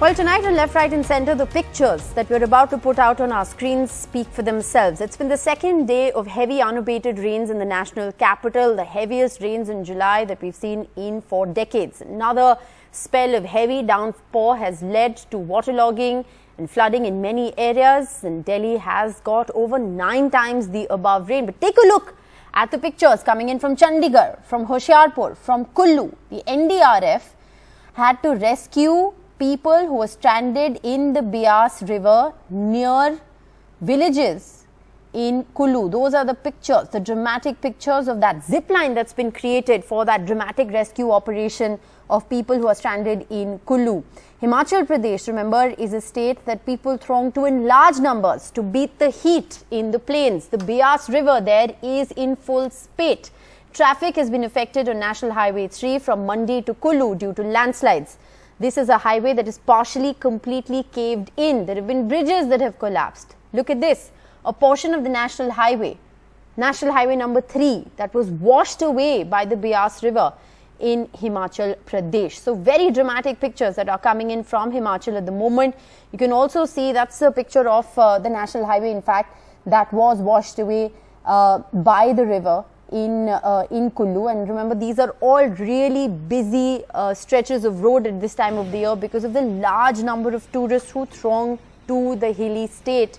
Well, tonight on Left, Right and Centre, the pictures that we're about to put out on our screens speak for themselves. It's been the second day of heavy unabated rains in the national capital, the heaviest rains in July that we've seen in 4 decades. Another spell of heavy downpour has led to waterlogging and flooding in many areas, and Delhi has got over 9 times the above rain. But take a look at the pictures coming in from Chandigarh, from Hoshiarpur, from Kullu. The NDRF had to rescue people who were stranded in the Beas River near villages in Kullu. Those are the pictures, the dramatic pictures of that zip line that's been created for that dramatic rescue operation of people who are stranded in Kullu. Himachal Pradesh, remember, is a state that people throng to in large numbers to beat the heat in the plains. The Beas River there is in full spate. Traffic has been affected on National Highway 3 from Mandi to Kullu due to landslides. This is a highway that is partially, completely caved in. There have been bridges that have collapsed. Look at this, a portion of the National Highway number 3, that was washed away by the Beas River in Himachal Pradesh. So very dramatic pictures that are coming in from Himachal at the moment. You can also see that's a picture of the National Highway, in fact, that was washed away by the river in Kullu. And remember, these are all really busy stretches of road at this time of the year because of the large number of tourists who throng to the hilly state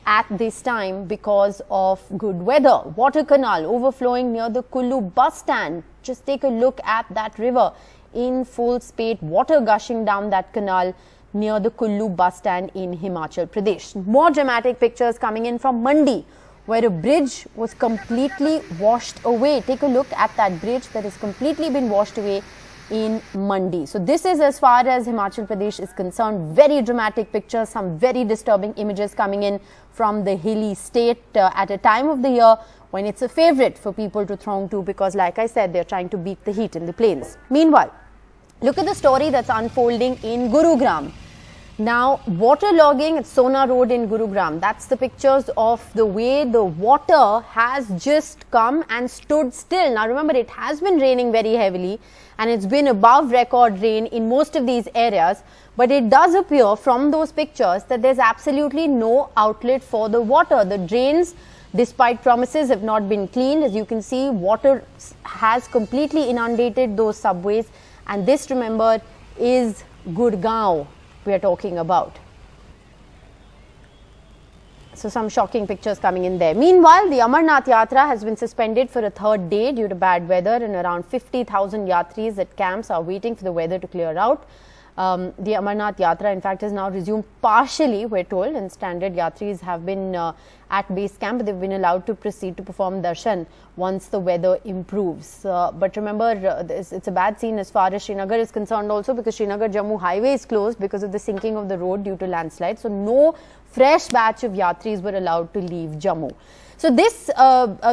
at this time because of good weather. Water canal overflowing near the Kullu bus stand. Just take a look at that river in full spate, water gushing down that canal near the Kullu bus stand in Himachal Pradesh. More dramatic pictures coming in from Mandi, where a bridge was completely washed away. Take a look at that bridge that has completely been washed away in Mandi. So this is as far as Himachal Pradesh is concerned. Very dramatic pictures, some very disturbing images coming in from the hilly state at a time of the year when it's a favorite for people to throng to because, like I said, they're trying to beat the heat in the plains. Meanwhile, look at the story that's unfolding in Gurugram. Now, waterlogging at Sona Road in Gurugram, that's the pictures of the way the water has just come and stood still. Now, remember, it has been raining very heavily and it's been above record rain in most of these areas. But it does appear from those pictures that there's absolutely no outlet for the water. The drains, despite promises, have not been cleaned. As you can see, water has completely inundated those subways. And this, remember, is Gurgaon we are talking about. So some shocking pictures coming in there. Meanwhile, the Amarnath Yatra has been suspended for a 3rd day due to bad weather, and around 50,000 yatris at camps are waiting for the weather to clear out. The Amarnath Yatra, in fact, has now resumed partially, we're told, and standard yatris have been at base camp, but they've been allowed to proceed to perform darshan once the weather improves. But remember, it's a bad scene as far as Srinagar is concerned also, because Srinagar-Jammu highway is closed because of the sinking of the road due to landslides. So no fresh batch of yatris were allowed to leave Jammu. So this,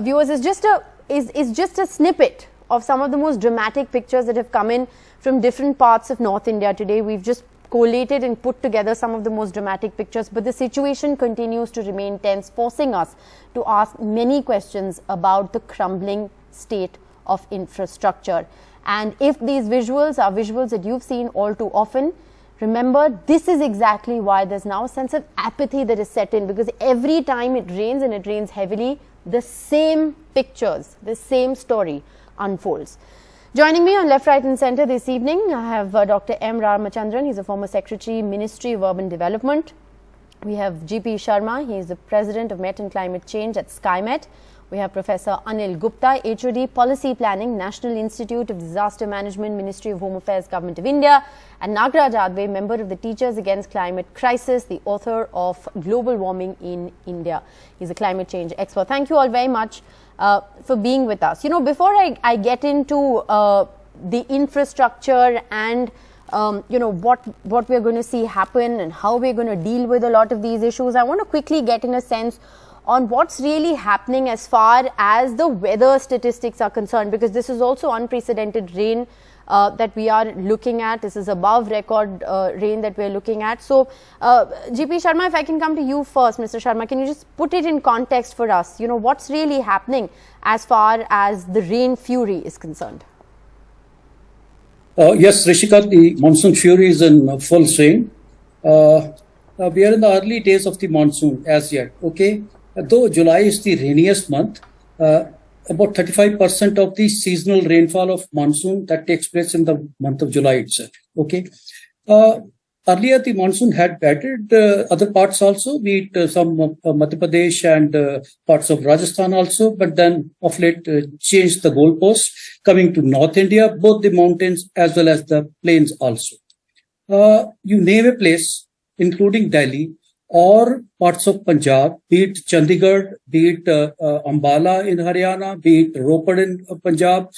viewers, is just a snippet of some of the most dramatic pictures that have come in from different parts of North India today. We've just collated and put together some of the most dramatic pictures, but the situation continues to remain tense, forcing us to ask many questions about the crumbling state of infrastructure. And if these visuals are visuals that you've seen all too often, remember, this is exactly why there's now a sense of apathy that is set in, because every time it rains, and it rains heavily, the same pictures, the same story unfolds. Joining me on Left, Right and Centre this evening, I have Dr. M. Ramachandran. He's a former Secretary, Ministry of Urban Development. We have G.P. Sharma. He is the President of Met and Climate Change at SkyMet. We have Professor Anil Gupta, HOD, Policy Planning, National Institute of Disaster Management, Ministry of Home Affairs, Government of India, and Nagraj Adve, member of the Teachers Against Climate Crisis, the author of Global Warming in India. He's a climate change expert. Thank you all very much for being with us. You know, before I get into the infrastructure and you know, what we're going to see happen and how we're going to deal with a lot of these issues, I want to quickly get in a sense on what's really happening as far as the weather statistics are concerned, because this is also unprecedented rain that we are looking at. This is above record rain that we're looking at. So, GP Sharma, if I can come to you first, Mr. Sharma, can you just put it in context for us? You know, what's really happening as far as the rain fury is concerned? Yes, Rishika, the monsoon fury is in full swing. We are in the early days of the monsoon as yet. Okay, though July is the rainiest month, about 35% of the seasonal rainfall of monsoon that takes place in the month of July itself. Okay. Earlier, the monsoon had battered other parts also, be it some Madhya Pradesh and parts of Rajasthan also, but then of late changed the goalpost, coming to North India, both the mountains as well as the plains also. You name a place, including Delhi or parts of Punjab, be it Chandigarh, be it Ambala in Haryana, be it Ropar in Punjab.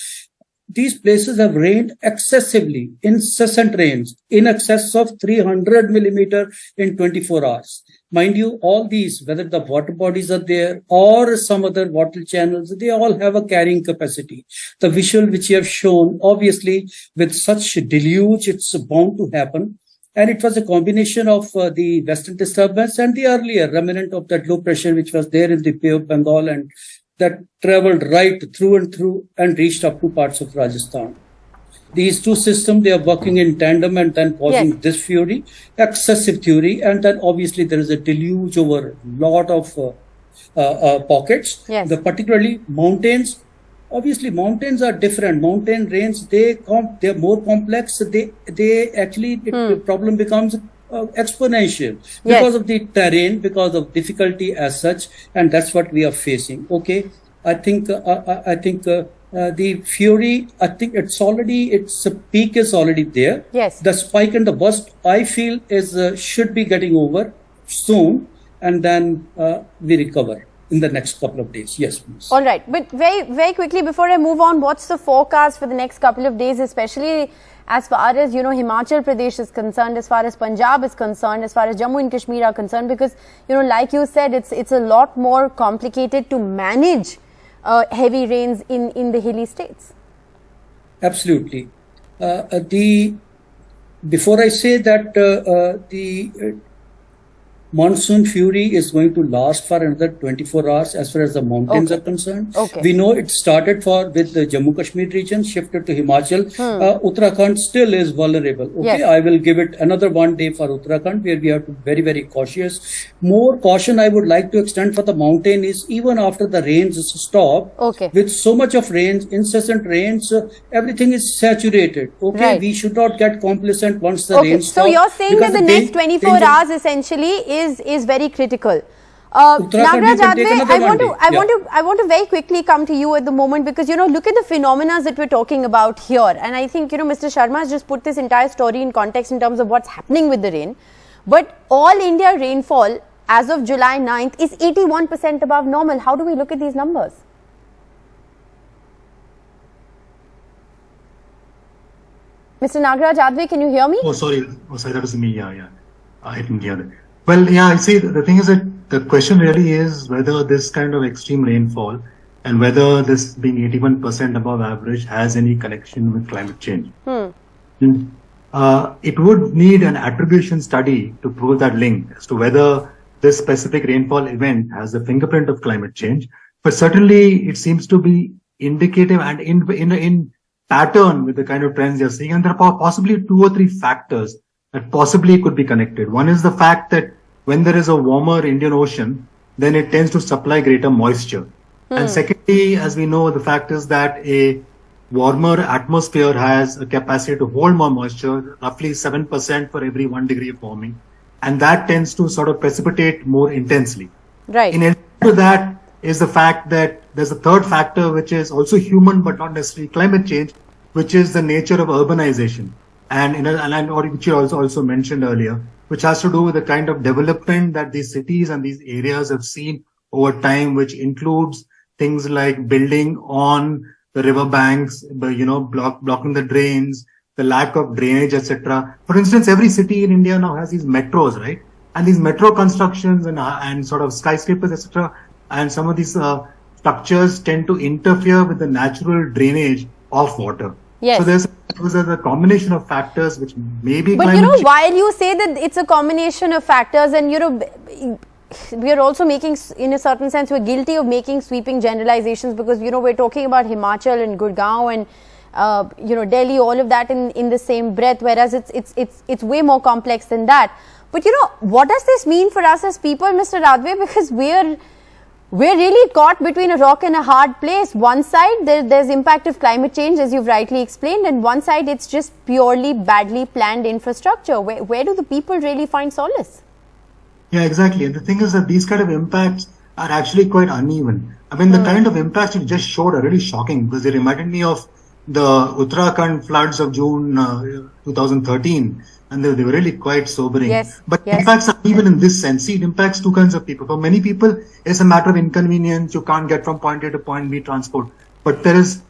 These places have rained excessively, incessant rains, in excess of 300 millimeter in 24 hours. Mind you, all these, whether the water bodies are there or some other water channels, they all have a carrying capacity. The visual which you have shown, obviously, with such deluge, it's bound to happen. And it was a combination of the western disturbance and the earlier remnant of that low pressure which was there in the Bay of Bengal and that traveled right through and reached up to parts of Rajasthan. These two systems, they are working in tandem and then causing this fury, excessive fury, and then obviously there is a deluge over a lot of pockets. The particularly mountains. Obviously, mountains are different. Mountain rains, they're more complex. The problem becomes exponential because of the terrain, because of difficulty as such, and that's what we are facing. Okay, I think the fury, I think its peak is already there. The spike and the burst, I feel, should be getting over soon, and then we recover in the next couple of days. Yes, please. All right, but very quickly before I move on, what's the forecast for the next couple of days, especially as far as, Himachal Pradesh is concerned, as far as Punjab is concerned, as far as Jammu and Kashmir are concerned, because, like you said, it's a lot more complicated to manage heavy rains in the hilly states. Absolutely. Before I say that the monsoon fury is going to last for another 24 hours as far as the mountains are concerned. We know it started with the Jammu Kashmir region, shifted to Himachal. Uttarakhand still is vulnerable. I will give it another 1 day for Uttarakhand, where we have to be very, very cautious. More caution I would like to extend for the mountain is even after the rains stop, with so much of rains, incessant rains, everything is saturated. We should not get complacent once the rains stop. So you're saying that the next 24 hours essentially is very critical. Nagaraj Adve, I want to very quickly come to you at the moment, because look at the phenomena that we're talking about here, and I think Mr. Sharma has just put this entire story in context in terms of what's happening with the rain. But all India rainfall as of July 9th is 81% above normal. How do we look at these numbers? Mr. Nagaraj Adve, can you hear me? Oh, sorry, that was me. Yeah. I didn't hear that. Well, I see. The thing is that the question really is whether this kind of extreme rainfall and whether this being 81% above average has any connection with climate change. It would need an attribution study to prove that link as to whether this specific rainfall event has the fingerprint of climate change. But certainly it seems to be indicative and in pattern with the kind of trends you're seeing. And there are possibly 2 or 3 factors that possibly could be connected. One is the fact that when there is a warmer Indian Ocean, then it tends to supply greater moisture. And secondly, as we know, the fact is that a warmer atmosphere has a capacity to hold more moisture, roughly 7% for every 1 degree of warming. And that tends to sort of precipitate more intensely. Right. In addition to that is the fact that there's a third factor, which is also human, but not necessarily climate change, which is the nature of urbanization. And which you also mentioned earlier, which has to do with the kind of development that these cities and these areas have seen over time, which includes things like building on the river banks, blocking the drains, the lack of drainage, etc. For instance, every city in India now has these metros, right? And these metro constructions and sort of skyscrapers, etc. And some of these structures tend to interfere with the natural drainage of water. Yes. So there's a combination of factors which may be. But while you say that it's a combination of factors, and we are also making, in a certain sense, we're guilty of making sweeping generalizations, because we're talking about Himachal and Gurugram and Delhi, all of that in the same breath, whereas it's way more complex than that. But what does this mean for us as people, Mr. Radve? Because we're really caught between a rock and a hard place. One side, there's impact of climate change, as you've rightly explained, and one side, it's just purely badly planned infrastructure. Where do the people really find solace? Yeah, exactly. And the thing is that these kind of impacts are actually quite uneven. I mean, the kind of impacts you just showed are really shocking, because they reminded me of the Uttarakhand floods of June 2013. And they were really quite sobering. Yes, but impacts are even in this sense. See, it impacts two kinds of people. For many people, it's a matter of inconvenience. You can't get from point A to point B transport. But there is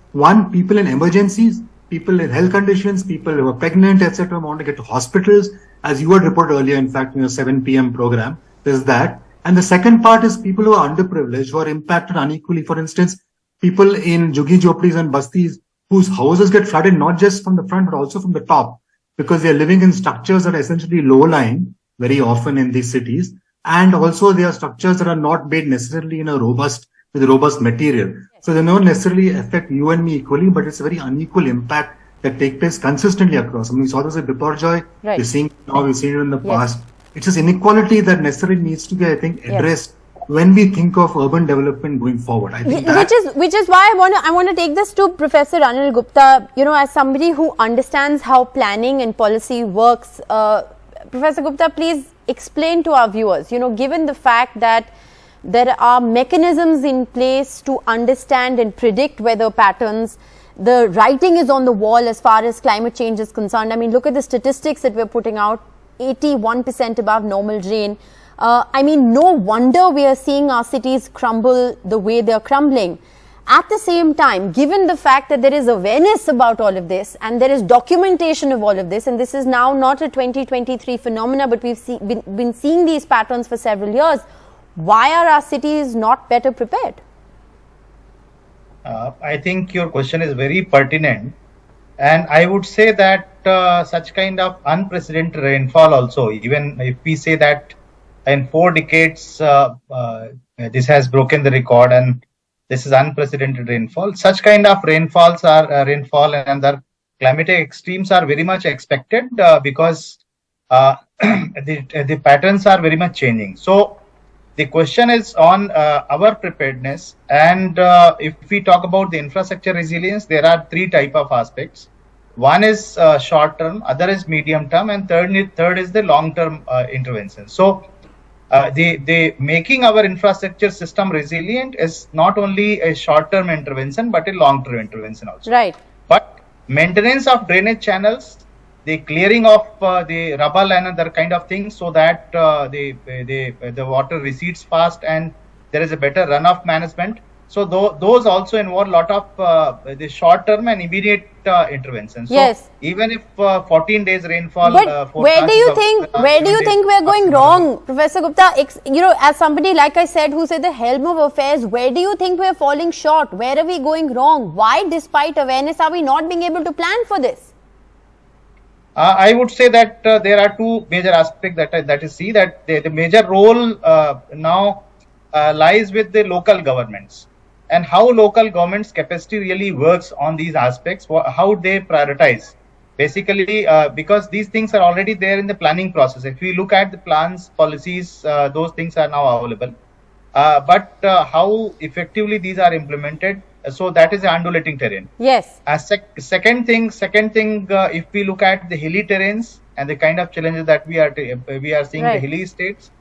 people in emergencies, people in health conditions, people who are pregnant, etc., want to get to hospitals. As you had reported earlier, in fact, in your 7 p.m. program, there's that. And the second part is people who are underprivileged, who are impacted unequally. For instance, people in Juggi Jhoplis and Bastis whose houses get flooded not just from the front but also from the top, because they are living in structures that are essentially low-lying very often in these cities, and also they are structures that are not made necessarily with robust material. So they don't necessarily affect you and me equally, but it's a very unequal impact that take place consistently across. I mean, we saw this at Biparjoy, we're seeing it now, we've seen it in the past. It's this inequality that necessarily needs to be, I think, addressed when we think of urban development going forward. I think which is why I want to take this to Professor Anil Gupta. As somebody who understands how planning and policy works, Professor Gupta, please explain to our viewers, given the fact that there are mechanisms in place to understand and predict weather patterns, the writing is on the wall as far as climate change is concerned. I mean, look at the statistics that we're putting out, 81% above normal rain. I mean, no wonder we are seeing our cities crumble the way they're crumbling. At the same time, given the fact that there is awareness about all of this and there is documentation of all of this, and this is now not a 2023 phenomena, but we've been seeing these patterns for several years, why are our cities not better prepared? I think your question is very pertinent, and I would say that such kind of unprecedented rainfall also, even if we say that in 4 decades, this has broken the record, and this is unprecedented rainfall. Such kind of rainfall and the climatic extremes are very much expected because the patterns are very much changing. So the question is on our preparedness, and if we talk about the infrastructure resilience, there are 3 type of aspects. One is short term, other is medium term, and third is the long term intervention. So the making our infrastructure system resilient is not only a short-term intervention but a long-term intervention also. Right. But maintenance of drainage channels, the clearing of the rubble and other kind of things, so that the water recedes fast and there is a better runoff management. So those also involve a lot of the short-term and immediate interventions. So even if 14 days rainfall. But where do you think we're going wrong, Professor Gupta? As somebody, like I said, who's at the helm of affairs, where do you think we're falling short? Where are we going wrong? Why, despite awareness, are we not being able to plan for this? I would say that there are 2 major aspects that is that the major role now lies with the local governments, and how local governments' capacity really works on these aspects, how they prioritize. Basically, because these things are already there in the planning process. If we look at the plans, policies, those things are now available. But how effectively these are implemented, so that is the undulating terrain. Yes. Second thing, if we look at the hilly terrains and the kind of challenges that we are seeing the hilly states,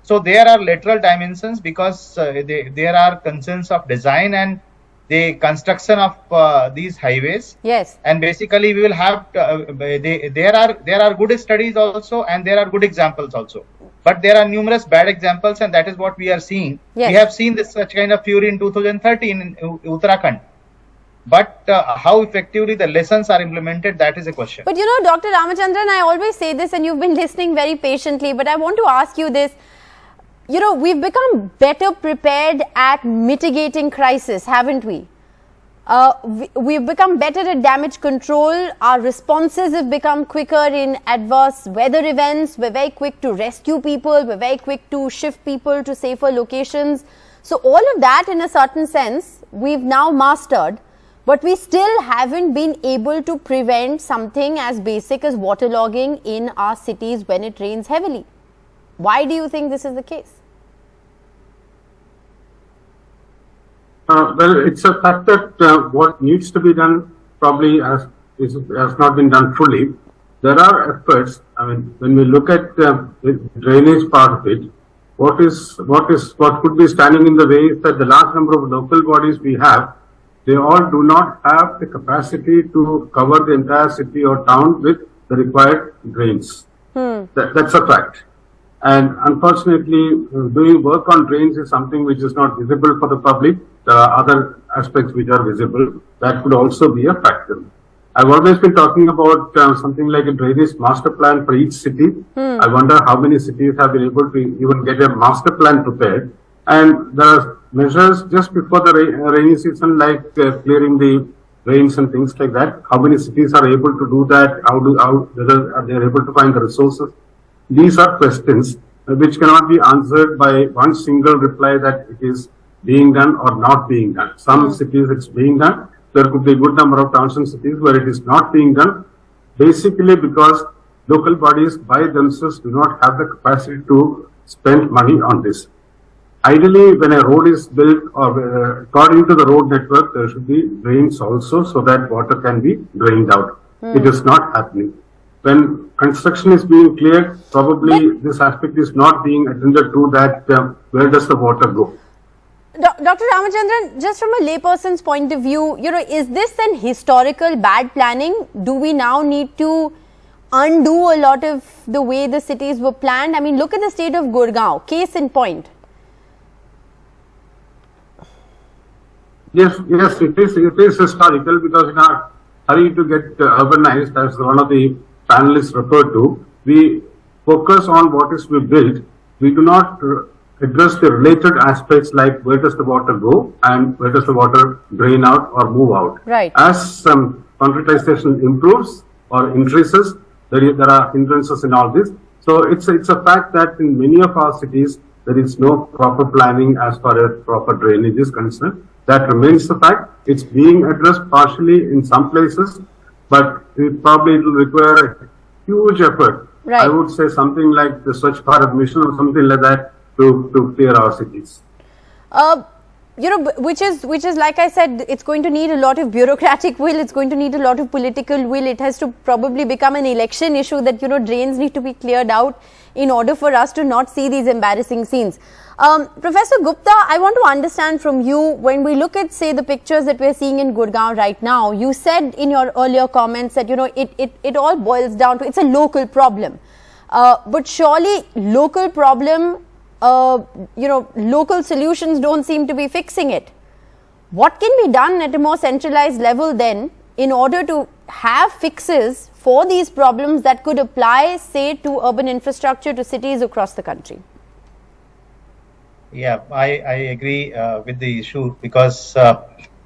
so there are lateral dimensions, because there are concerns of design and the construction of these highways. Yes. And basically we will have there are good studies also, and there are good examples also. But there are numerous bad examples, and that is what we are seeing. Yes. We have seen such kind of fury in 2013 in Uttarakhand. But how effectively the lessons are implemented, that is a question. But Dr. Ramachandran, I always say this, and you've been listening very patiently, but I want to ask you this. We've become better prepared at mitigating crisis, haven't we? We've become better at damage control. Our responses have become quicker in adverse weather events. We're very quick to rescue people. We're very quick to shift people to safer locations. So all of that, in a certain sense, we've now mastered, but we still haven't been able to prevent something as basic as waterlogging in our cities when it rains heavily. Why do you think this is the case? Well, it's a fact that what needs to be done probably has not been done fully. There are efforts. I mean, when we look at the drainage part of it, what could be standing in the way is that the large number of local bodies we have, they all do not have the capacity to cover the entire city or town with the required drains. That's a fact. And unfortunately, doing work on drains is something which is not visible for the public. There are other aspects which are visible. That could also be a factor. I've always been talking about something like a drainage master plan for each city. I wonder how many cities have been able to even get a master plan prepared. And there are measures just before the rainy season, like clearing the drains and things like that. How many cities are able to do that? Whether they are able to find the resources? These are questions which cannot be answered by one single reply that it is being done or not being done. Some cities it's being done. There could be a good number of towns and cities where it is not being done, basically because local bodies by themselves do not have the capacity to spend money on this. Ideally, when a road is built or according to the road network, there should be drains also so that water can be drained out. It is not happening. When construction is being cleared, probably this aspect is not being attended to, that where does the water go? Dr. Ramachandran, just from a layperson's point of view, is this an historical bad planning? Do we now need to undo a lot of the way the cities were planned? I mean, look at the state of Gurugram, case in point. Yes, it is historical, because in our hurry to get urbanized, as one of the panelists referred to, we focus on what is to be built. We do not address the related aspects like where does the water go and where does the water drain out or move out. Right. As concretization improves or increases, there are hindrances in all this. So it's a fact that in many of our cities there is no proper planning as far as proper drainage is concerned. That remains the fact. It's being addressed partially in some places, but it probably will require a huge effort. Right. I would say something like the Swachh Bharat mission or something like that to clear our cities. Which is like I said, it's going to need a lot of bureaucratic will, it's going to need a lot of political will. It has to probably become an election issue that, drains need to be cleared out in order for us to not see these embarrassing scenes. Professor Gupta, I want to understand from you, when we look at, say, the pictures that we're seeing in Gurugram right now, you said in your earlier comments that, it all boils down to, it's a local problem. But surely local problem, local solutions don't seem to be fixing it. What can be done at a more centralized level then in order to have fixes for these problems that could apply, say, to urban infrastructure, to cities across the country? Yeah, I agree with the issue, because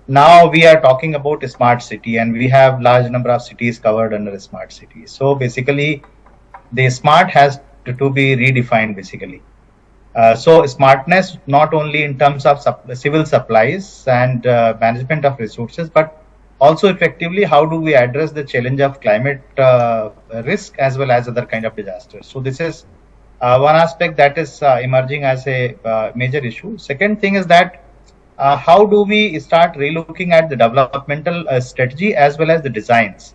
now we are talking about a smart city and we have large number of cities covered under a smart city. So basically the smart has to be redefined basically. So smartness not only in terms of civil supplies and management of resources, but also effectively how do we address the challenge of climate risk as well as other kind of disasters. So this is one aspect that is emerging as a major issue. Second thing is that how do we start relooking at the developmental strategy as well as the designs.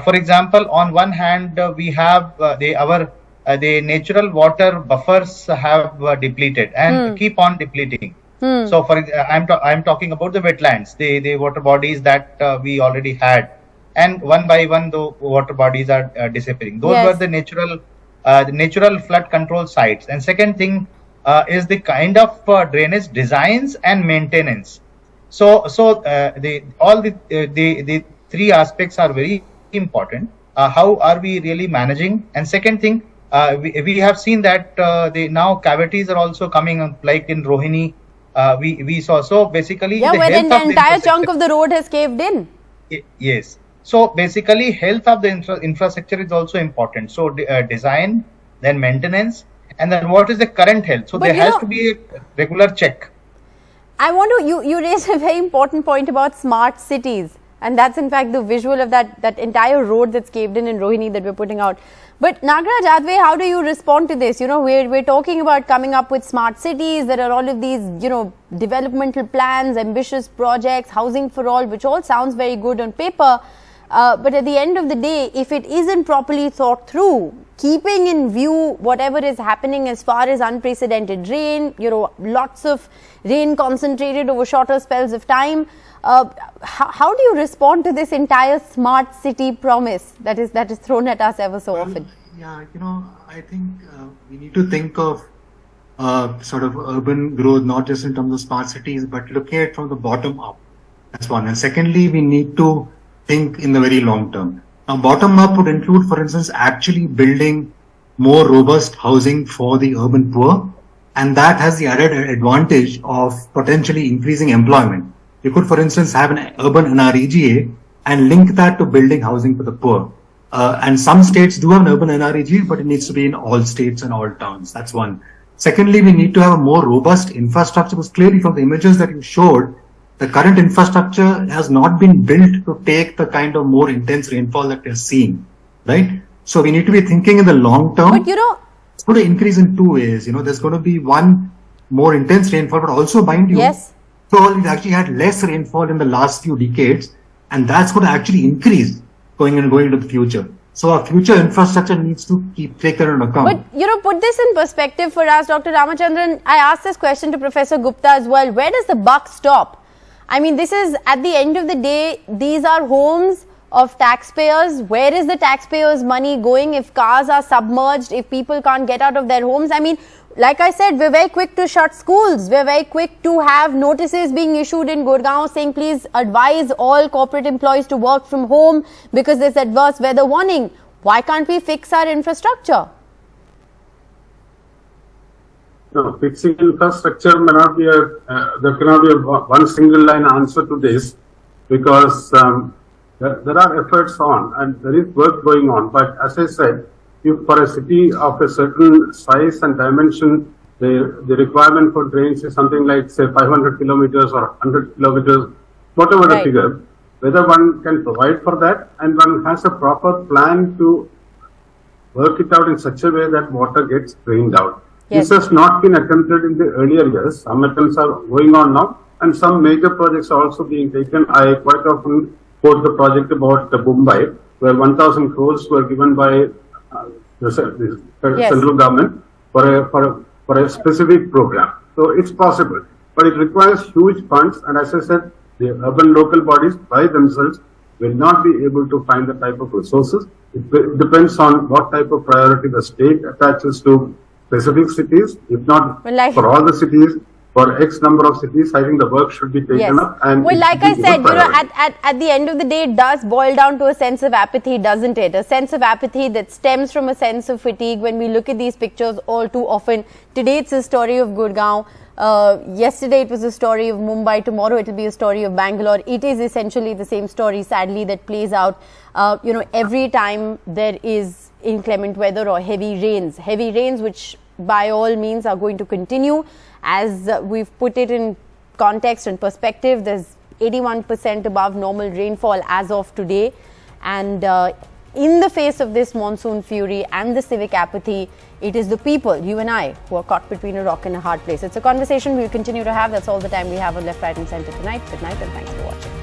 For example, on one hand, we have the natural water buffers have depleted and keep on depleting. So I'm talking about the wetlands, the water bodies that we already had, and one by one the water bodies are disappearing. Those were the natural flood control sites. And second thing is the kind of drainage designs and maintenance. So the three aspects are very important. How are we really managing? And second thing, we have seen that now cavities are also coming up, like in Rohini. We saw. So basically, where the entire chunk of the road has caved in. Yes. So basically, health of the infrastructure is also important. So design, then maintenance, and then what is the current health? So there has to be a regular check. I want to, you raised a very important point about smart cities. And that's in fact the visual of that entire road that's caved in Rohini that we're putting out. But Nagaraj Adve, how do you respond to this? You know, we're talking about coming up with smart cities. There are all of these, you know, developmental plans, ambitious projects, housing for all, which all sounds very good on paper. But at the end of the day, if it isn't properly thought through, keeping in view whatever is happening as far as unprecedented rain, you know, lots of rain concentrated over shorter spells of time, how do you respond to this entire smart city promise that is thrown at us ever so often? Yeah, you know, I think we need to think of sort of urban growth, not just in terms of smart cities, but looking at it from the bottom up. That's one. And secondly, we need to think in the very long term. Now, bottom up would include, for instance, actually building more robust housing for the urban poor. And that has the added advantage of potentially increasing employment. You could, for instance, have an urban NREGA and link that to building housing for the poor. And some states do have an urban NREGA, but it needs to be in all states and all towns. That's one. Secondly, we need to have a more robust infrastructure, because clearly from the images that you showed, the current infrastructure has not been built to take the kind of more intense rainfall that we're seeing, right? So we need to be thinking in the long term. But you know, it's going to increase in two ways. You know, there's going to be one, more intense rainfall, but also mind you, yes, so we've actually had less rainfall in the last few decades, and that's going to actually increase going into the future. So our future infrastructure needs to take that into account. But, you know, put this in perspective for us, Dr. Ramachandran. I asked this question to Professor Gupta as well. Where does the buck stop? I mean, this is, at the end of the day, these are homes of taxpayers. Where is the taxpayers' money going if cars are submerged, if people can't get out of their homes? I mean, like I said, we're very quick to shut schools. We're very quick to have notices being issued in Gurugram saying, please advise all corporate employees to work from home because there's adverse weather warning. Why can't we fix our infrastructure? No, fixing infrastructure may not be there cannot be one single line answer to this, because there are efforts on and there is work going on. But as I said, if for a city of a certain size and dimension, the requirement for drains is something like, say, 500 kilometers or 100 kilometers, whatever the figure, whether one can provide for that and one has a proper plan to work it out in such a way that water gets drained out. Yes. This has not been attempted in the earlier years. Some attempts are going on now, and some major projects are also being taken. I quite often quote the project about Mumbai, where 1,000 crores were given by the central government for a specific program. So it's possible, but it requires huge funds. And as I said, the urban local bodies by themselves will not be able to find the type of resources. It depends on what type of priority the state attaches to specific cities. If not for all the cities, for X number of cities, I think the work should be taken up. And well, like I said, you know, at the end of the day, it does boil down to a sense of apathy, doesn't it? A sense of apathy that stems from a sense of fatigue when we look at these pictures all too often. Today, it's a story of Gurugram. Yesterday, it was a story of Mumbai. Tomorrow, it will be a story of Bangalore. It is essentially the same story, sadly, that plays out, you know, every time there is inclement weather or heavy rains, which by all means are going to continue. As we've put it in context and perspective, there's 81% above normal rainfall as of today. And in the face of this monsoon fury and the civic apathy, it is the people, you and I, who are caught between a rock and a hard place. It's a conversation we'll continue to have. That's all the time we have on Left, Right and Centre tonight. Good night and thanks for watching.